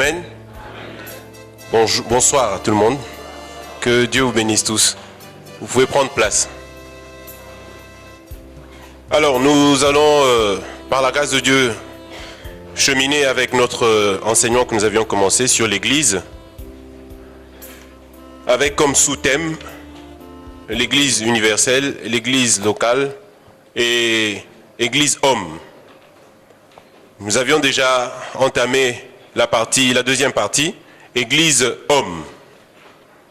Amen. Bonsoir à tout le monde. Que Dieu vous bénisse tous. Vous pouvez prendre place. Alors, nous allons, par la grâce de Dieu, cheminer avec notre enseignement que nous avions commencé sur l'Église, avec comme sous-thème l'Église universelle, l'Église locale et l'Église homme. Nous avions déjà entamé la deuxième partie, Église homme.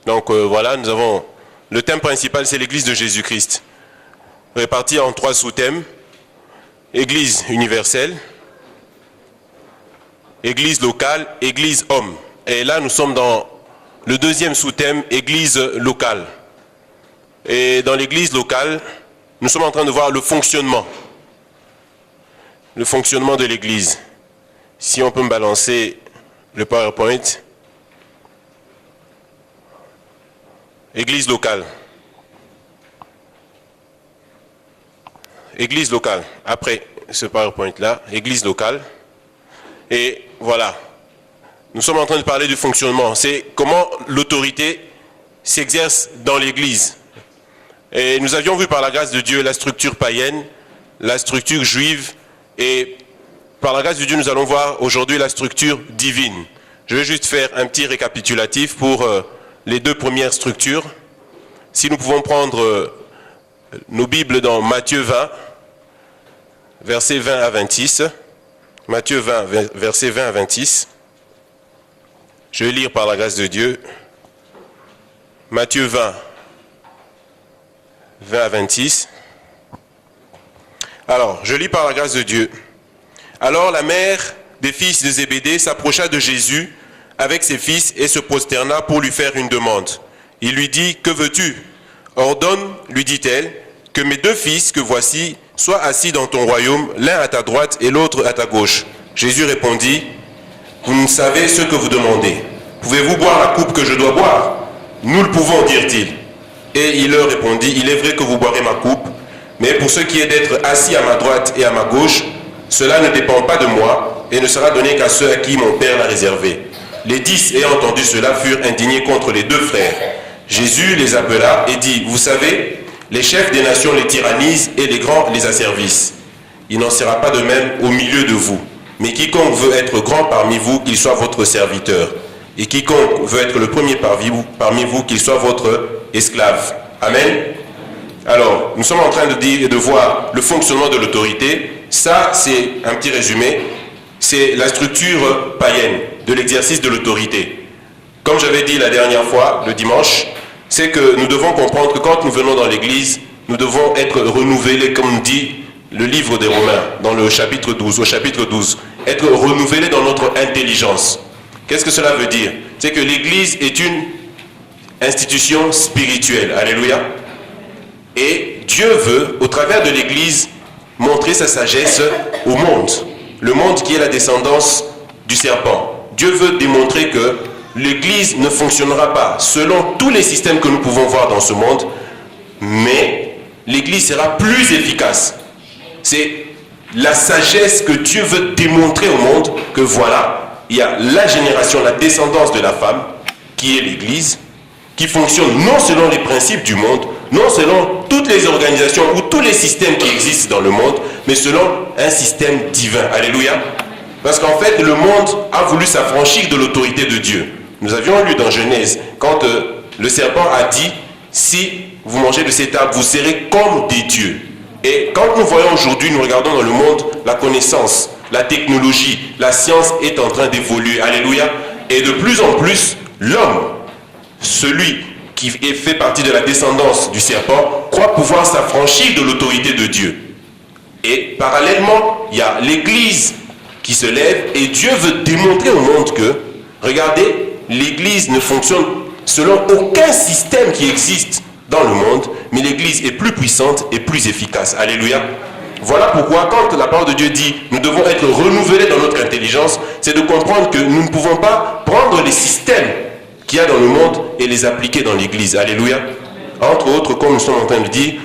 Donc voilà, nous avons le thème principal, c'est l'Église de Jésus-Christ, répartie en 3 sous-thèmes: Église universelle, Église locale, Église homme. Et là, nous sommes dans le deuxième sous-thème, Église locale. Et dans l'Église locale, nous sommes en train de voir le fonctionnement de l'Église. Si on peut me balancer le PowerPoint. Église locale. Église locale. Après ce PowerPoint-là, Église locale. Et voilà. Nous sommes en train de parler du fonctionnement. C'est comment l'autorité s'exerce dans l'Église. Et nous avions vu par la grâce de Dieu la structure païenne, la structure juive, et par la grâce de Dieu, nous allons voir aujourd'hui la structure divine. Je vais juste faire un petit récapitulatif pour les 2 premières structures. Si nous pouvons prendre nos Bibles dans Matthieu 20, versets 20 à 26. Matthieu 20, versets 20 à 26. Je vais lire par la grâce de Dieu. Matthieu 20, 20 à 26. Alors, je lis par la grâce de Dieu. Alors la mère des fils de Zébédée s'approcha de Jésus avec ses fils et se prosterna pour lui faire une demande. Il lui dit: que veux-tu? Ordonne, lui dit-elle, que mes 2 fils que voici soient assis dans ton royaume, l'un à ta droite et l'autre à ta gauche. Jésus répondit: vous ne savez ce que vous demandez. Pouvez-vous boire la coupe que je dois boire? Nous le pouvons, dirent-ils. Et il leur répondit: il est vrai que vous boirez ma coupe, mais pour ce qui est d'être assis à ma droite et à ma gauche, cela ne dépend pas de moi et ne sera donné qu'à ceux à qui mon Père l'a réservé. Les 10 ayant entendu cela furent indignés contre les 2 frères. Jésus les appela et dit: vous savez, les chefs des nations les tyrannisent et les grands les asservissent. Il n'en sera pas de même au milieu de vous. Mais quiconque veut être grand parmi vous, qu'il soit votre serviteur. Et quiconque veut être le premier parmi vous, qu'il soit votre esclave. Amen. Alors, nous sommes en train de voir le fonctionnement de l'autorité. Ça, c'est un petit résumé. C'est la structure païenne de l'exercice de l'autorité. Comme j'avais dit la dernière fois, le dimanche, c'est que nous devons comprendre que quand nous venons dans l'église, nous devons être renouvelés, comme dit le livre des Romains, dans le chapitre 12, au chapitre 12. Être renouvelés dans notre intelligence. Qu'est-ce que cela veut dire? C'est que l'église est une institution spirituelle. Alléluia. Et Dieu veut, au travers de l'église, montrer sa sagesse au monde. Le monde qui est la descendance du serpent. Dieu veut démontrer que l'église ne fonctionnera pas selon tous les systèmes que nous pouvons voir dans ce monde, mais l'église sera plus efficace. C'est la sagesse que Dieu veut démontrer au monde, que voilà, il y a la génération, la descendance de la femme, qui est l'église, qui fonctionne non selon les principes du monde, non selon toutes les organisations ou tous les systèmes qui existent dans le monde, mais selon un système divin. Alléluia. Parce qu'en fait, le monde a voulu s'affranchir de l'autorité de Dieu. Nous avions lu dans Genèse, quand le serpent a dit: si vous mangez de cet arbre, vous serez comme des dieux. Et quand nous voyons aujourd'hui, nous regardons dans le monde, la connaissance, la technologie, la science est en train d'évoluer. Alléluia. Et de plus en plus, l'homme, celui qui fait partie de la descendance du serpent, croit pouvoir s'affranchir de l'autorité de Dieu. Et parallèlement, il y a l'église qui se lève et Dieu veut démontrer au monde que, regardez, l'église ne fonctionne selon aucun système qui existe dans le monde, mais l'église est plus puissante et plus efficace. Alléluia. Voilà pourquoi quand la parole de Dieu dit nous devons être renouvelés dans notre intelligence, c'est de comprendre que nous ne pouvons pas prendre les systèmes qu'il y a dans le monde et les appliquer dans l'église. Alléluia. Entre autres, comme nous sommes en train de dire,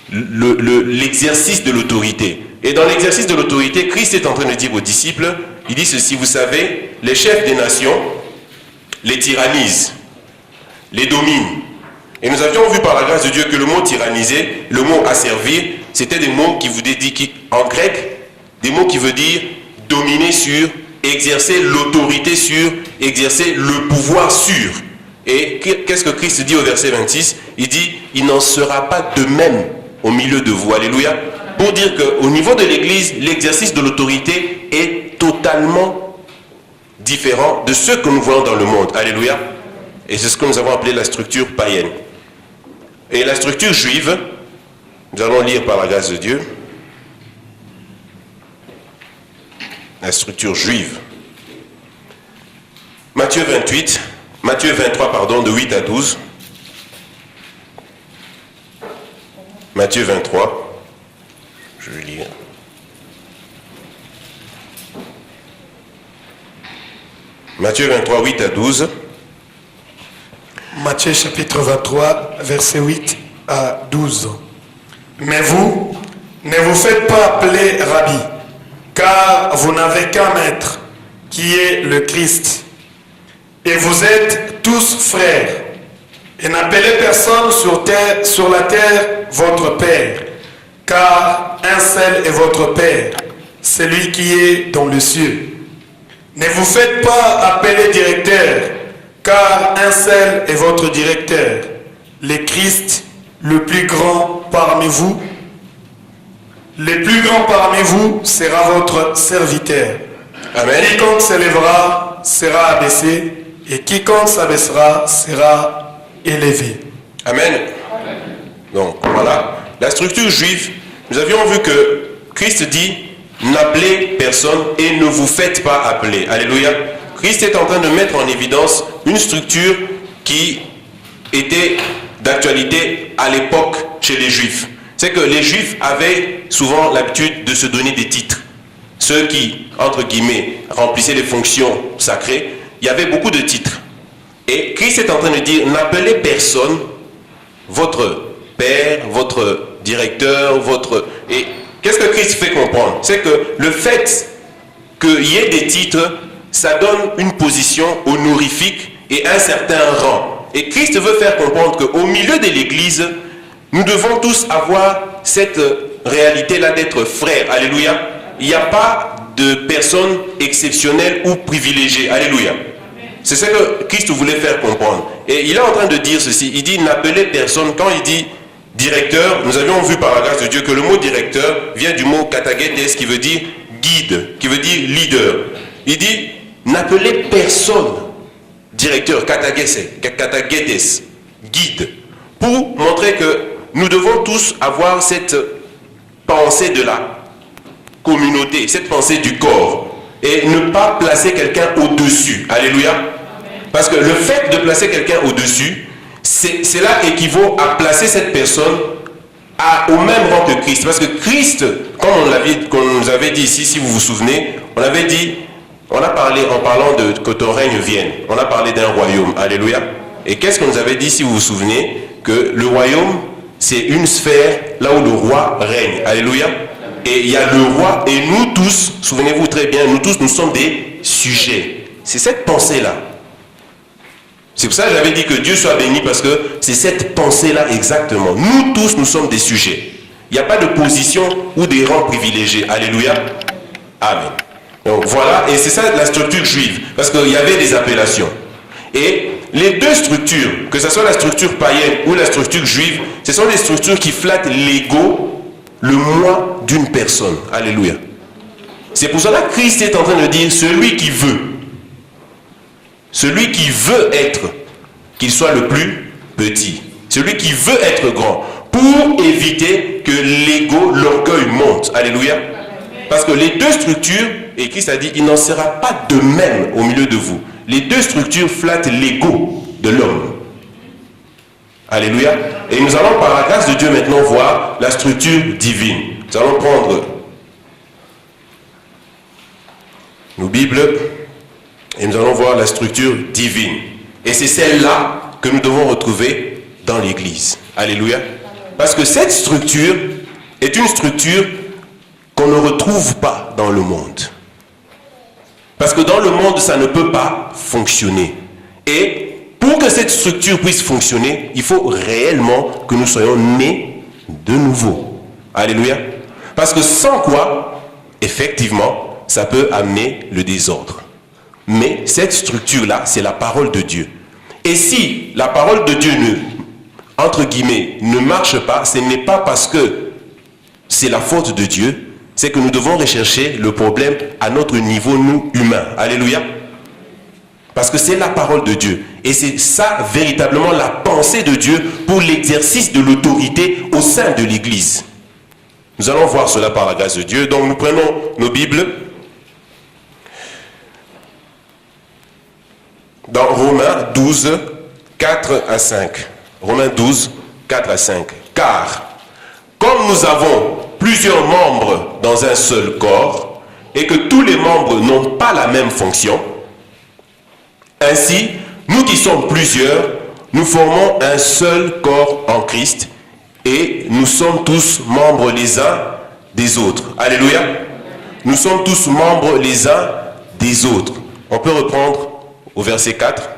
l'exercice de l'autorité. Et dans l'exercice de l'autorité, Christ est en train de dire aux disciples, il dit ceci, vous savez, les chefs des nations les tyrannisent, les dominent. Et nous avions vu par la grâce de Dieu que le mot tyranniser, le mot asservir, c'était des mots qui vous dédiquent en grec, des mots qui veulent dire dominer sur, exercer l'autorité sur, exercer le pouvoir sur. Et qu'est-ce que Christ dit au verset 26? Il dit, il n'en sera pas de même au milieu de vous. Alléluia. Pour dire qu'au niveau de l'Église, l'exercice de l'autorité est totalement différent de ce que nous voyons dans le monde. Alléluia. Et c'est ce que nous avons appelé la structure païenne. Et la structure juive, nous allons lire par la grâce de Dieu, la structure juive. Matthieu 23, pardon, de 8 à 12. Matthieu 23, je vais lire. Matthieu 23, 8 à 12. Matthieu chapitre 23, verset 8 à 12. Mais vous, ne vous faites pas appeler Rabbi, car vous n'avez qu'un maître, qui est le Christ. Et vous êtes tous frères. Et n'appelez personne sur la terre votre Père, car un seul est votre Père, celui qui est dans le ciel. Ne vous faites pas appeler directeur, car un seul est votre directeur, le Christ, le plus grand parmi vous. Le plus grand parmi vous sera votre serviteur. Amen. Quiconque s'élèvera sera abaissé, et quiconque s'abaissera sera élevé. Amen. Donc voilà, la structure juive, nous avions vu que Christ dit, n'appelez personne et ne vous faites pas appeler. Alléluia. Christ est en train de mettre en évidence une structure qui était d'actualité à l'époque chez les Juifs. C'est que les Juifs avaient souvent l'habitude de se donner des titres. Ceux qui, entre guillemets, remplissaient les fonctions sacrées, il y avait beaucoup de titres. Et Christ est en train de dire, n'appelez personne votre père, votre directeur, votre... Et qu'est-ce que Christ fait comprendre? C'est que le fait qu'il y ait des titres, ça donne une position honorifique et un certain rang. Et Christ veut faire comprendre qu'au milieu de l'Église, nous devons tous avoir cette réalité-là d'être frères. Alléluia. Il n'y a pas de personnes exceptionnelles ou privilégiées. Alléluia. C'est ce que Christ voulait faire comprendre. Et il est en train de dire ceci. Il dit n'appelez personne. Quand il dit directeur, nous avions vu par la grâce de Dieu que le mot directeur vient du mot katagetes qui veut dire guide, qui veut dire leader. Il dit n'appelez personne directeur, katagetes, guide, pour montrer que nous devons tous avoir cette pensée de la communauté, cette pensée du corps, et ne pas placer quelqu'un au-dessus. Alléluia. Parce que le fait de placer quelqu'un au-dessus, cela équivaut à placer cette personne au même rang que Christ. Parce que Christ, comme on nous avait dit ici, si vous vous souvenez, on avait dit, on a parlé en parlant de que ton règne vienne. On a parlé d'un royaume. Alléluia. Et qu'est-ce qu'on nous avait dit, si vous vous souvenez, que le royaume, c'est une sphère là où le roi règne. Alléluia. Et il y a le roi et nous tous, souvenez-vous très bien, nous tous, nous sommes des sujets. C'est cette pensée-là. C'est pour ça que j'avais dit que Dieu soit béni, parce que c'est cette pensée-là exactement. Nous tous, nous sommes des sujets. Il n'y a pas de position ou des rangs privilégiés. Alléluia. Amen. Donc voilà, et c'est ça la structure juive, parce qu'il y avait des appellations. Et les deux structures, que ce soit la structure païenne ou la structure juive, ce sont des structures qui flattent l'ego, le moi d'une personne. Alléluia. C'est pour cela que Christ est en train de dire, celui qui veut être, qu'il soit le plus petit, celui qui veut être grand, pour éviter que l'ego, l'orgueil monte. Alléluia. Parce que les deux structures, et Christ a dit, il n'en sera pas de même au milieu de vous. Les deux structures flattent l'ego de l'homme. Alléluia. Et nous allons par la grâce de Dieu maintenant voir la structure divine. Nous allons prendre nos Bibles et nous allons voir la structure divine. Et c'est celle-là que nous devons retrouver dans l'Église. Alléluia. Parce que cette structure est une structure qu'on ne retrouve pas dans le monde. Parce que dans le monde, ça ne peut pas fonctionner. Et pour que cette structure puisse fonctionner, il faut réellement que nous soyons nés de nouveau. Alléluia. Parce que sans quoi, effectivement, ça peut amener le désordre. Mais cette structure-là, c'est la parole de Dieu. Et si la parole de Dieu entre guillemets, ne marche pas, ce n'est pas parce que c'est la faute de Dieu, c'est que nous devons rechercher le problème à notre niveau, nous, humains. Alléluia. Parce que c'est la parole de Dieu. Et c'est ça, véritablement, la pensée de Dieu pour l'exercice de l'autorité au sein de l'Église. Nous allons voir cela par la grâce de Dieu. Donc, nous prenons nos Bibles. Dans Romains 12, 4 à 5. Romains 12, 4 à 5. Car, comme nous avons plusieurs membres dans un seul corps, et que tous les membres n'ont pas la même fonction, ainsi, nous qui sommes plusieurs, nous formons un seul corps en Christ, et nous sommes tous membres les uns des autres. Alléluia. Nous sommes tous membres les uns des autres. On peut reprendre au verset 4.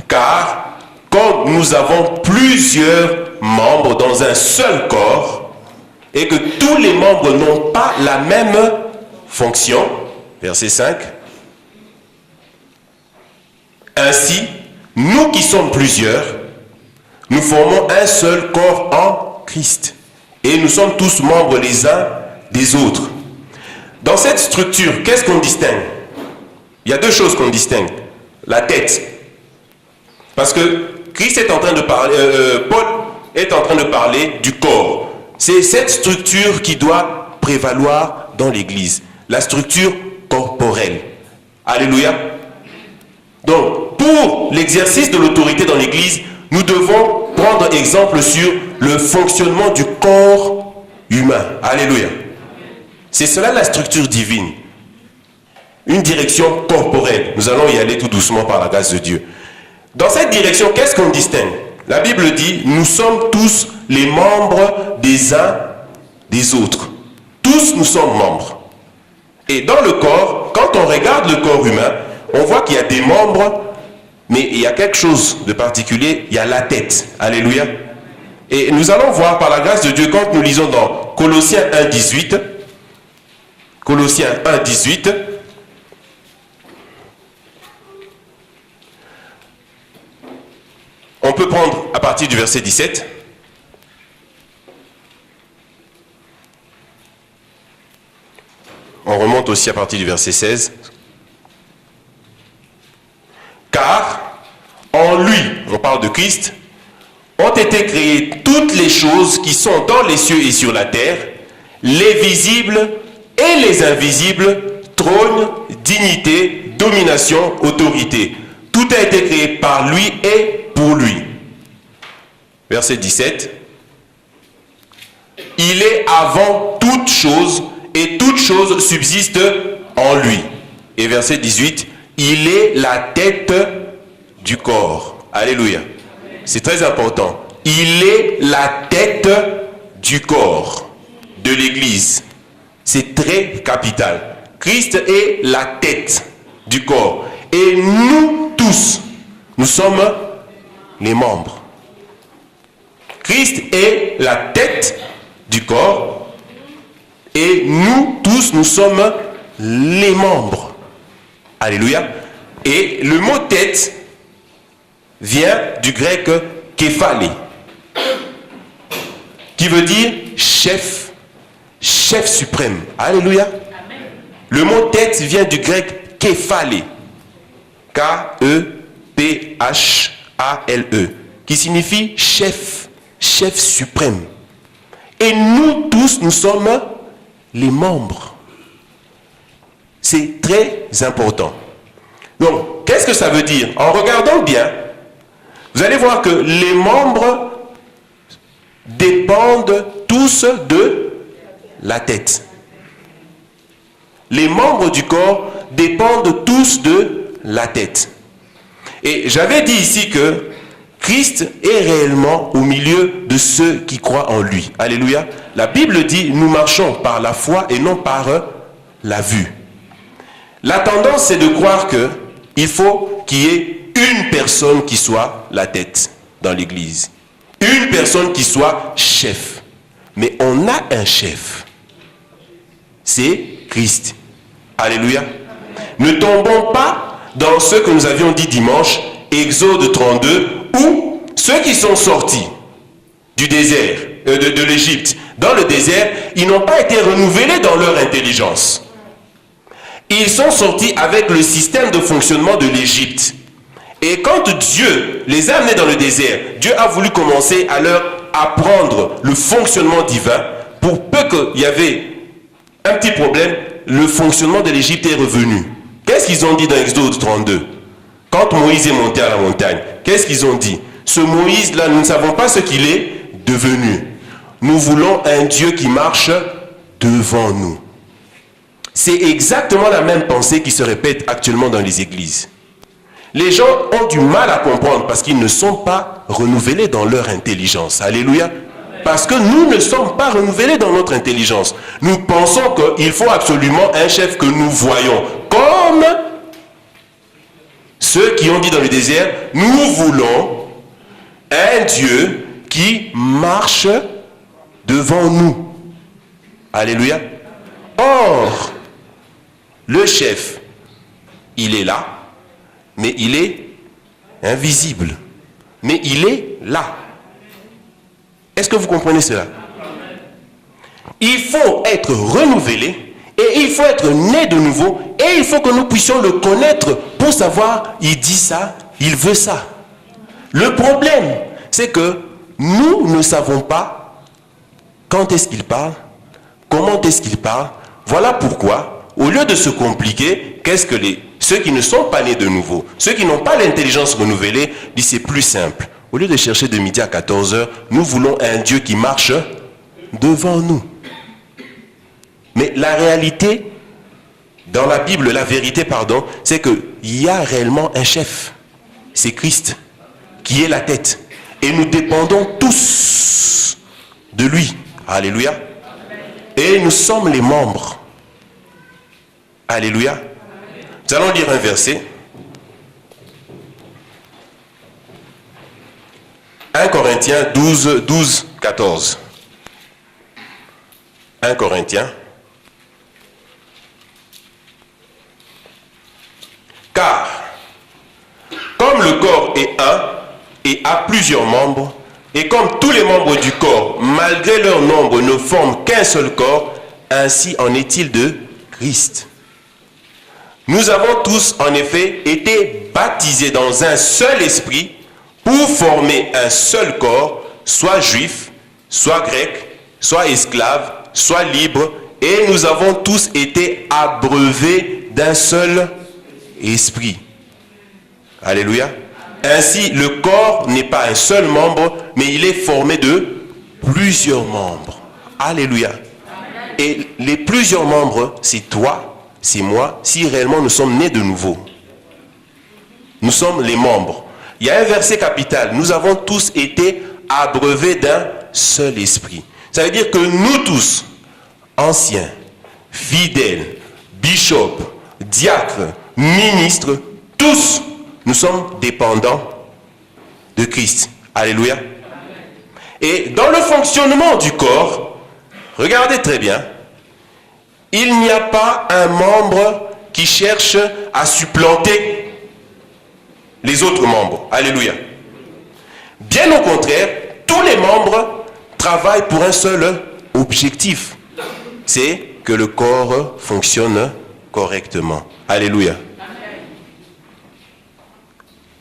Car, comme nous avons plusieurs membres dans un seul corps, et que tous les membres n'ont pas la même fonction, verset 5, ainsi, nous qui sommes plusieurs, nous formons un seul corps en Christ, et nous sommes tous membres les uns des autres. Dans cette structure, qu'est-ce qu'on distingue? Il y a deux choses qu'on distingue. La tête. Parce que Christ est en train de parler, Paul est en train de parler du corps. C'est cette structure qui doit prévaloir dans l'Église. La structure corporelle. Alléluia. Donc, pour l'exercice de l'autorité dans l'Église, nous devons prendre exemple sur le fonctionnement du corps humain. Alléluia. C'est cela la structure divine. Une direction corporelle. Nous allons y aller tout doucement par la grâce de Dieu. Dans cette direction, qu'est-ce qu'on distingue? La Bible dit, nous sommes tous les membres des uns des autres. Tous nous sommes membres. Et dans le corps, quand on regarde le corps humain, on voit qu'il y a des membres, mais il y a quelque chose de particulier, il y a la tête. Alléluia. Et nous allons voir par la grâce de Dieu, quand nous lisons dans Colossiens 1, 18, Colossiens 1, 18, on peut prendre à partir du verset 17. On remonte aussi à partir du verset 16. Car en lui, on parle de Christ, ont été créées toutes les choses qui sont dans les cieux et sur la terre, les visibles et les invisibles, trône, dignité, domination, autorité. Tout a été créé par lui et pour lui. Verset 17. Il est avant toute chose et toute chose subsiste en lui. Et verset 18. Il est la tête du corps. Alléluia. C'est très important. Il est la tête du corps de l'Église. C'est très capital. Christ est la tête du corps. Et nous tous, nous sommes les membres. Christ est la tête du corps. Et nous tous, nous sommes les membres. Alléluia. Et le mot tête vient du grec képhale, qui veut dire chef, chef suprême. Alléluia. Amen. Le mot tête vient du grec képhale, K-E-P-H-A-L-E, qui signifie chef, chef suprême. Et nous tous, nous sommes les membres. C'est très important. Donc, qu'est-ce que ça veut dire? En regardant bien, vous allez voir que les membres dépendent tous de la tête. Les membres du corps dépendent tous de la tête. Et j'avais dit ici que Christ est réellement au milieu de ceux qui croient en lui. Alléluia. La Bible dit, nous marchons par la foi et non par la vue. La tendance, c'est de croire qu'il faut qu'il y ait une personne qui soit la tête dans l'église. Une personne qui soit chef. Mais on a un chef. C'est Christ. Alléluia. Ne tombons pas dans ce que nous avions dit dimanche, Exode 32, où ceux qui sont sortis du désert, de l'Égypte, dans le désert, ils n'ont pas été renouvelés dans leur intelligence. Ils sont sortis avec le système de fonctionnement de l'Égypte. Et quand Dieu les a amenés dans le désert, Dieu a voulu commencer à leur apprendre le fonctionnement divin. Pour peu qu'il y avait un petit problème, le fonctionnement de l'Égypte est revenu. Qu'est-ce qu'ils ont dit dans Exode 32? Quand Moïse est monté à la montagne, qu'est-ce qu'ils ont dit? Ce Moïse-là, nous ne savons pas ce qu'il est devenu. Nous voulons un Dieu qui marche devant nous. C'est exactement la même pensée qui se répète actuellement dans les églises. Les gens ont du mal à comprendre parce qu'ils ne sont pas renouvelés dans leur intelligence. Alléluia. Parce que nous ne sommes pas renouvelés dans notre intelligence. Nous pensons qu'il faut absolument un chef que nous voyons. Comme ceux qui ont dit dans le désert, nous voulons un Dieu qui marche devant nous. Alléluia. Or, le chef, il est là, mais il est invisible. Mais il est là. Est-ce que vous comprenez cela? Il faut être renouvelé et il faut être né de nouveau et il faut que nous puissions le connaître pour savoir, il dit ça, il veut ça. Le problème, c'est que nous ne savons pas quand est-ce qu'il parle, comment est-ce qu'il parle. Voilà pourquoi, au lieu de se compliquer, ceux qui ne sont pas nés de nouveau, ceux qui n'ont pas l'intelligence renouvelée, disent c'est plus simple. Au lieu de chercher de midi à 14h, nous voulons un Dieu qui marche devant nous. Mais la réalité, dans la Bible, la vérité, c'est qu'il y a réellement un chef. C'est Christ qui est la tête. Et nous dépendons tous de lui. Alléluia. Et nous sommes les membres. Alléluia. Nous allons lire un verset. 1 Corinthiens 12, 14. 1 Corinthiens. Car, comme le corps est un et a plusieurs membres, et comme tous les membres du corps, malgré leur nombre, ne forment qu'un seul corps, ainsi en est-il de Christ. Nous avons tous, en effet, été baptisés dans un seul esprit pour former un seul corps, soit juif, soit grec, soit esclave, soit libre, et nous avons tous été abreuvés d'un seul esprit. Alléluia. Ainsi, le corps n'est pas un seul membre, mais il est formé de plusieurs membres. Alléluia. Et les plusieurs membres, c'est toi, c'est moi, si réellement nous sommes nés de nouveau. Nous sommes les membres. Il y a un verset capital. Nous avons tous été abreuvés d'un seul esprit. Ça veut dire que nous tous, anciens, fidèles, bishops, diacres, ministres, tous, nous sommes dépendants de Christ. Alléluia. Et dans le fonctionnement du corps, regardez très bien, il n'y a pas un membre qui cherche à supplanter les autres membres. Alléluia. Bien au contraire, tous les membres travaillent pour un seul objectif. C'est que le corps fonctionne correctement. Alléluia.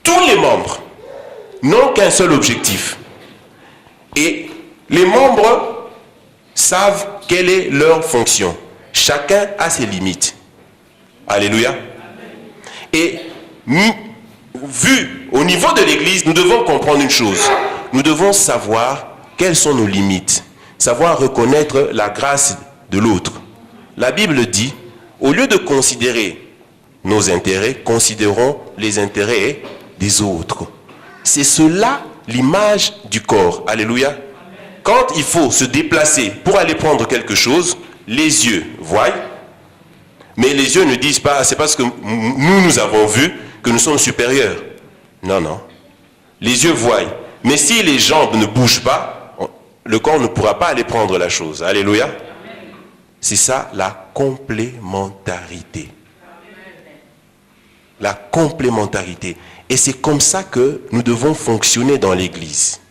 Tous les membres n'ont qu'un seul objectif. Et les membres savent quelle est leur fonction. Chacun a ses limites. Alléluia. Et vu au niveau de l'Église, nous devons comprendre une chose. Nous devons savoir quelles sont nos limites. Savoir reconnaître la grâce de l'autre. La Bible dit, au lieu de considérer nos intérêts, considérons les intérêts des autres. C'est cela l'image du corps. Alléluia. Quand il faut se déplacer pour aller prendre quelque chose, les yeux voient, mais les yeux ne disent pas, c'est parce que nous avons vu que nous sommes supérieurs. Non, non. Les yeux voient. Mais si les jambes ne bougent pas, le corps ne pourra pas aller prendre la chose. Alléluia. C'est ça la complémentarité. La complémentarité. Et c'est comme ça que nous devons fonctionner dans l'Église.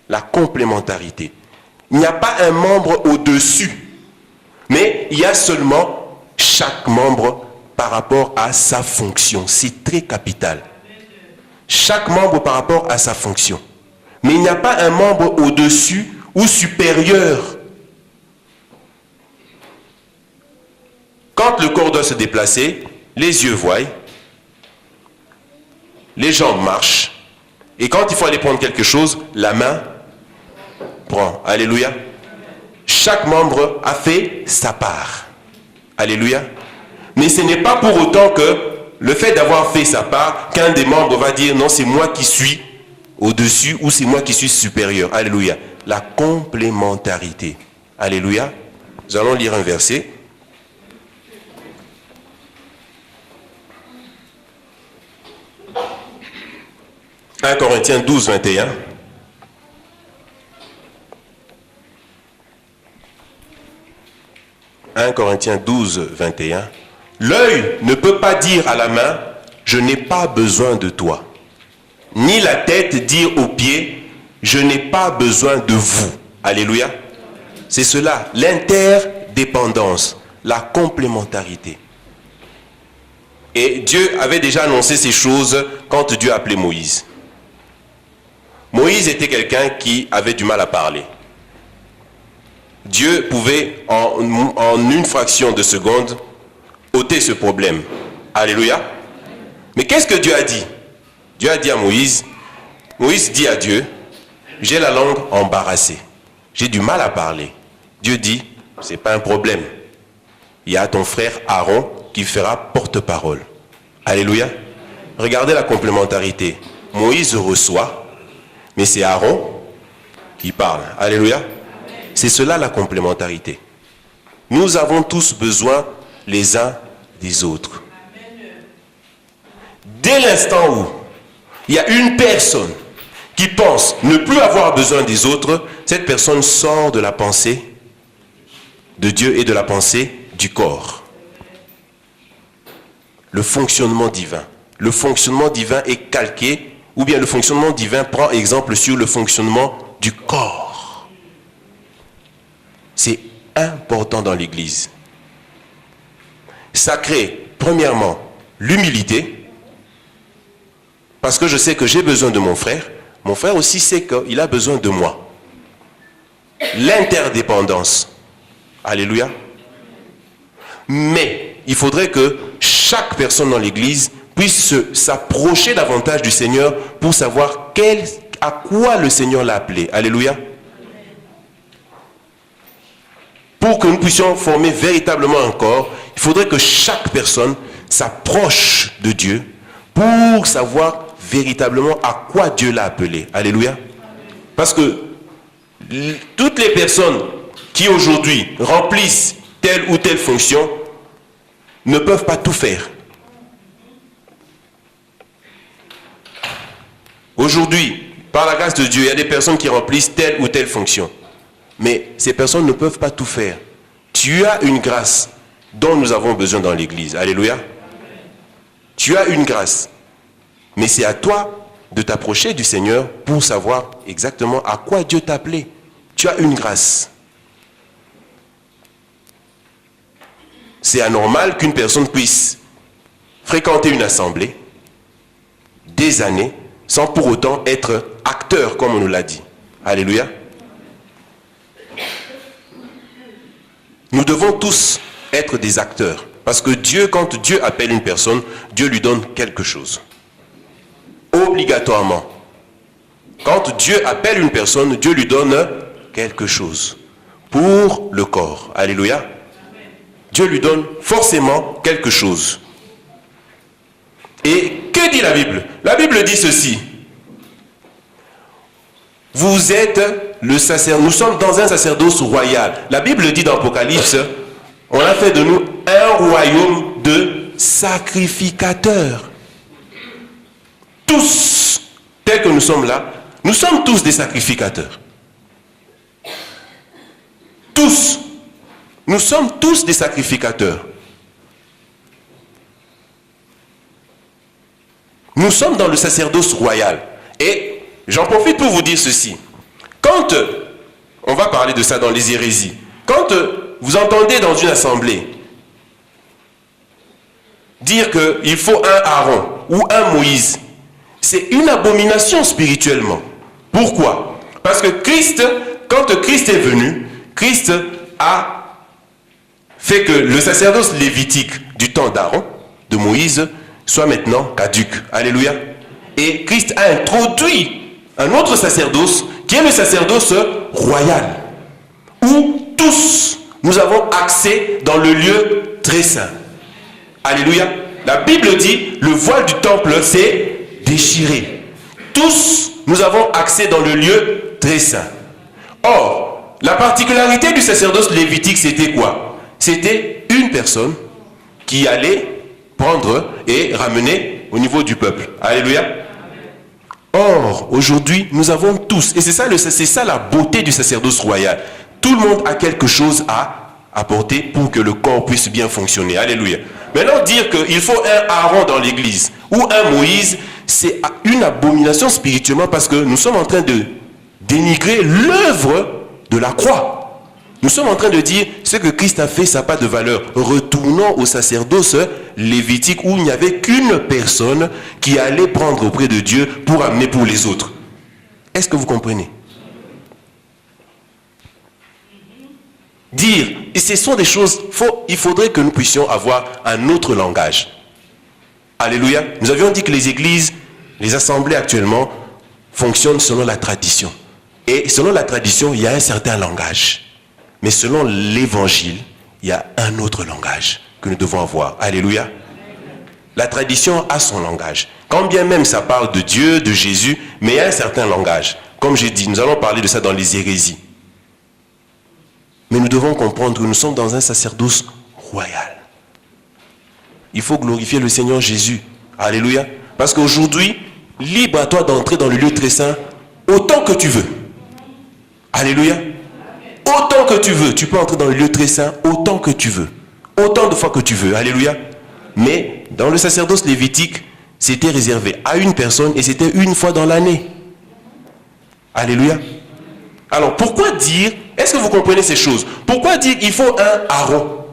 La complémentarité. Il n'y a pas un membre au-dessus, mais il y a seulement chaque membre par rapport à sa fonction. C'est très capital. Chaque membre par rapport à sa fonction. Mais il n'y a pas un membre au-dessus ou supérieur. Quand le corps doit se déplacer, les yeux voient, les jambes marchent, et quand il faut aller prendre quelque chose, la main prend. Alléluia. Chaque membre a fait sa part. Alléluia. Mais ce n'est pas pour autant que le fait d'avoir fait sa part, qu'un des membres va dire non, c'est moi qui suis au-dessus ou c'est moi qui suis supérieur. Alléluia. La complémentarité. Alléluia. Nous allons lire un verset. 1 Corinthiens 12, 21. « 1 Corinthiens 12, 21. L'œil ne peut pas dire à la main, je n'ai pas besoin de toi. Ni la tête dire aux pieds, je n'ai pas besoin de vous. » Alléluia. C'est cela, l'interdépendance, la complémentarité. Et Dieu avait déjà annoncé ces choses quand Dieu appelait Moïse. Moïse était quelqu'un qui avait du mal à parler. Dieu pouvait, en une fraction de seconde, ôter ce problème. Alléluia. Mais qu'est-ce que Dieu a dit? Dieu a dit à Moïse, Moïse dit à Dieu, j'ai la langue embarrassée. J'ai du mal à parler. Dieu dit, c'est pas un problème. Il y a ton frère Aaron qui fera porte-parole. Alléluia. Regardez la complémentarité. Moïse reçoit, mais c'est Aaron qui parle. Alléluia. C'est cela la complémentarité. Nous avons tous besoin les uns des autres. Dès l'instant où il y a une personne qui pense ne plus avoir besoin des autres, cette personne sort de la pensée de Dieu et de la pensée du corps. Le fonctionnement divin. Le fonctionnement divin est calqué, ou bien le fonctionnement divin prend exemple sur le fonctionnement du corps. C'est important dans l'Église. Ça crée, premièrement, l'humilité, parce que je sais que j'ai besoin de mon frère aussi sait qu'il a besoin de moi. L'interdépendance. Alléluia. Mais il faudrait que chaque personne dans l'Église puisse s'approcher davantage du Seigneur pour savoir à quoi le Seigneur l'a appelé. Alléluia. Pour que nous puissions former véritablement un corps, il faudrait que chaque personne s'approche de Dieu pour savoir véritablement à quoi Dieu l'a appelé. Alléluia. Parce que toutes les personnes qui aujourd'hui remplissent telle ou telle fonction ne peuvent pas tout faire. Aujourd'hui, par la grâce de Dieu, il y a des personnes qui remplissent telle ou telle fonction. Mais ces personnes ne peuvent pas tout faire. Tu as une grâce dont nous avons besoin dans l'Église. Alléluia. Tu as une grâce. Mais c'est à toi de t'approcher du Seigneur pour savoir exactement à quoi Dieu t'a appelé. Tu as une grâce. C'est anormal qu'une personne puisse fréquenter une assemblée des années sans pour autant être acteur, comme on nous l'a dit. Alléluia. Nous devons tous être des acteurs. Parce que Dieu, quand Dieu appelle une personne, Dieu lui donne quelque chose. Obligatoirement. Quand Dieu appelle une personne, Dieu lui donne quelque chose. Pour le corps. Alléluia. Dieu lui donne forcément quelque chose. Et que dit la Bible? La Bible dit ceci. Vous êtes le sacerdoce. Nous sommes dans un sacerdoce royal. La Bible dit dans Apocalypse, on a fait de nous un royaume de sacrificateurs. Tous, tels que nous sommes là, nous sommes tous des sacrificateurs. Tous. Nous sommes tous des sacrificateurs. Nous sommes dans le sacerdoce royal. Et j'en profite pour vous dire ceci. Quand, on va parler de ça dans les hérésies, quand vous entendez dans une assemblée dire qu'il faut un Aaron ou un Moïse, c'est une abomination spirituellement. Pourquoi? Parce que Christ, quand Christ est venu, Christ a fait que le sacerdoce lévitique du temps d'Aaron, de Moïse, soit maintenant caduque. Alléluia. Et Christ a introduit un autre sacerdoce qui est le sacerdoce royal, où tous nous avons accès dans le lieu très saint. Alléluia. La Bible dit, le voile du temple s'est déchiré. Tous nous avons accès dans le lieu très saint. Or, la particularité du sacerdoce lévitique, c'était quoi? C'était une personne qui allait prendre et ramener au niveau du peuple. Alléluia. Or, aujourd'hui, nous avons tous, et c'est ça la beauté du sacerdoce royal. Tout le monde a quelque chose à apporter pour que le corps puisse bien fonctionner. Alléluia. Maintenant, dire qu'il faut un Aaron dans l'église ou un Moïse, c'est une abomination spirituellement parce que nous sommes en train de dénigrer l'œuvre de la croix. Nous sommes en train de dire ce que Christ a fait, ça n'a pas de valeur. Retournons au sacerdoce lévitique où il n'y avait qu'une personne qui allait prendre auprès de Dieu pour amener pour les autres. Est-ce que vous comprenez? Dire, et ce sont des choses, il faudrait que nous puissions avoir un autre langage. Alléluia. Nous avions dit que les églises, les assemblées actuellement, fonctionnent selon la tradition. Et selon la tradition, il y a un certain langage. Mais selon l'évangile, il y a un autre langage que nous devons avoir. Alléluia. La tradition a son langage. Quand bien même ça parle de Dieu, de Jésus, mais il y a un certain langage. Comme j'ai dit, nous allons parler de ça dans les hérésies. Mais nous devons comprendre que nous sommes dans un sacerdoce royal. Il faut glorifier le Seigneur Jésus. Alléluia. Parce qu'aujourd'hui, libre à toi d'entrer dans le lieu très saint autant que tu veux. Alléluia. Autant que tu veux. Tu peux entrer dans le lieu très saint autant que tu veux. Autant de fois que tu veux. Alléluia. Mais dans le sacerdoce lévitique, c'était réservé à une personne et c'était une fois dans l'année. Alléluia. Alors pourquoi dire, est-ce que vous comprenez ces choses? Pourquoi dire qu'il faut un Aaron?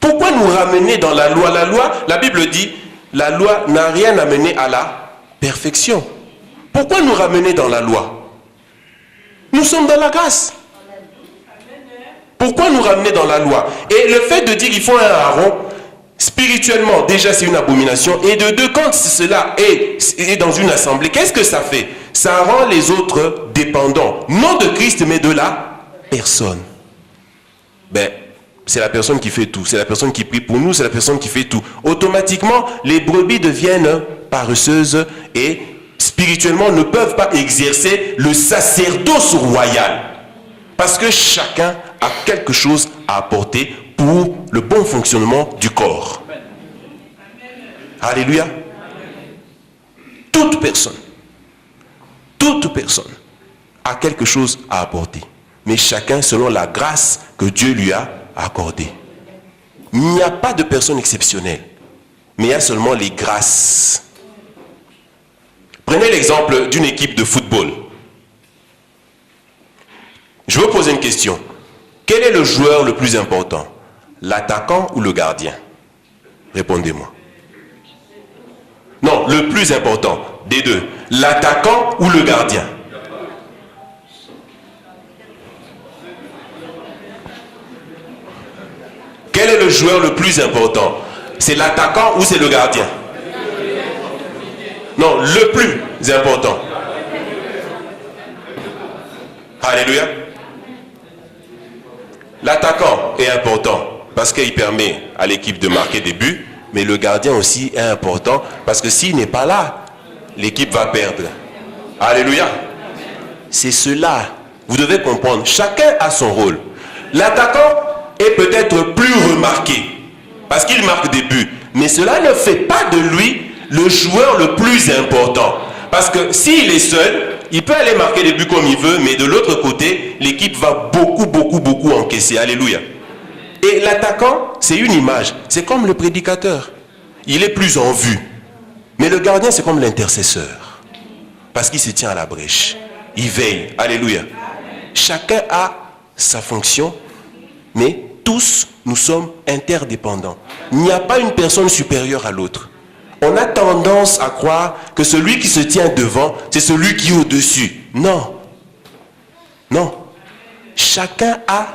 Pourquoi nous ramener dans la loi? La loi, la Bible dit, la loi n'a rien amené à la perfection. Pourquoi nous ramener dans la loi? Nous sommes dans la grâce. Pourquoi nous ramener dans la loi? Et le fait de dire qu'il faut un Aaron, spirituellement, déjà c'est une abomination. Et de deux, quand cela est dans une assemblée, qu'est-ce que ça fait? Ça rend les autres dépendants, non de Christ, mais de la personne. C'est la personne qui fait tout. C'est la personne qui prie pour nous, c'est la personne qui fait tout. Automatiquement, les brebis deviennent paresseuses et spirituellement ne peuvent pas exercer le sacerdoce royal. Parce que chacun a quelque chose à apporter pour le bon fonctionnement du corps. Alléluia. Toute personne a quelque chose à apporter. Mais chacun selon la grâce que Dieu lui a accordée. Il n'y a pas de personne exceptionnelle. Mais il y a seulement les grâces. Prenez l'exemple d'une équipe de football. Je vais vous poser une question. Quel est le joueur le plus important? L'attaquant ou le gardien? Répondez-moi. Non, le plus important des deux. L'attaquant ou le gardien? Quel est le joueur le plus important? C'est l'attaquant ou c'est le gardien? Non, le plus important. Alléluia. L'attaquant est important parce qu'il permet à l'équipe de marquer des buts, mais le gardien aussi est important parce que s'il n'est pas là, l'équipe va perdre. Alléluia. C'est cela. Vous devez comprendre. Chacun a son rôle. L'attaquant est peut-être plus remarqué parce qu'il marque des buts. Mais cela ne fait pas de lui le joueur le plus important. Parce que s'il est seul, il peut aller marquer des buts comme il veut, mais de l'autre côté, l'équipe va beaucoup encaisser. Alléluia. Et l'attaquant, c'est une image. C'est comme le prédicateur. Il est plus en vue. Mais le gardien, c'est comme l'intercesseur. Parce qu'il se tient à la brèche. Il veille. Alléluia. Chacun a sa fonction, mais tous, nous sommes interdépendants. Il n'y a pas une personne supérieure à l'autre. On a tendance à croire que celui qui se tient devant, c'est celui qui est au-dessus. Non. Non. Chacun a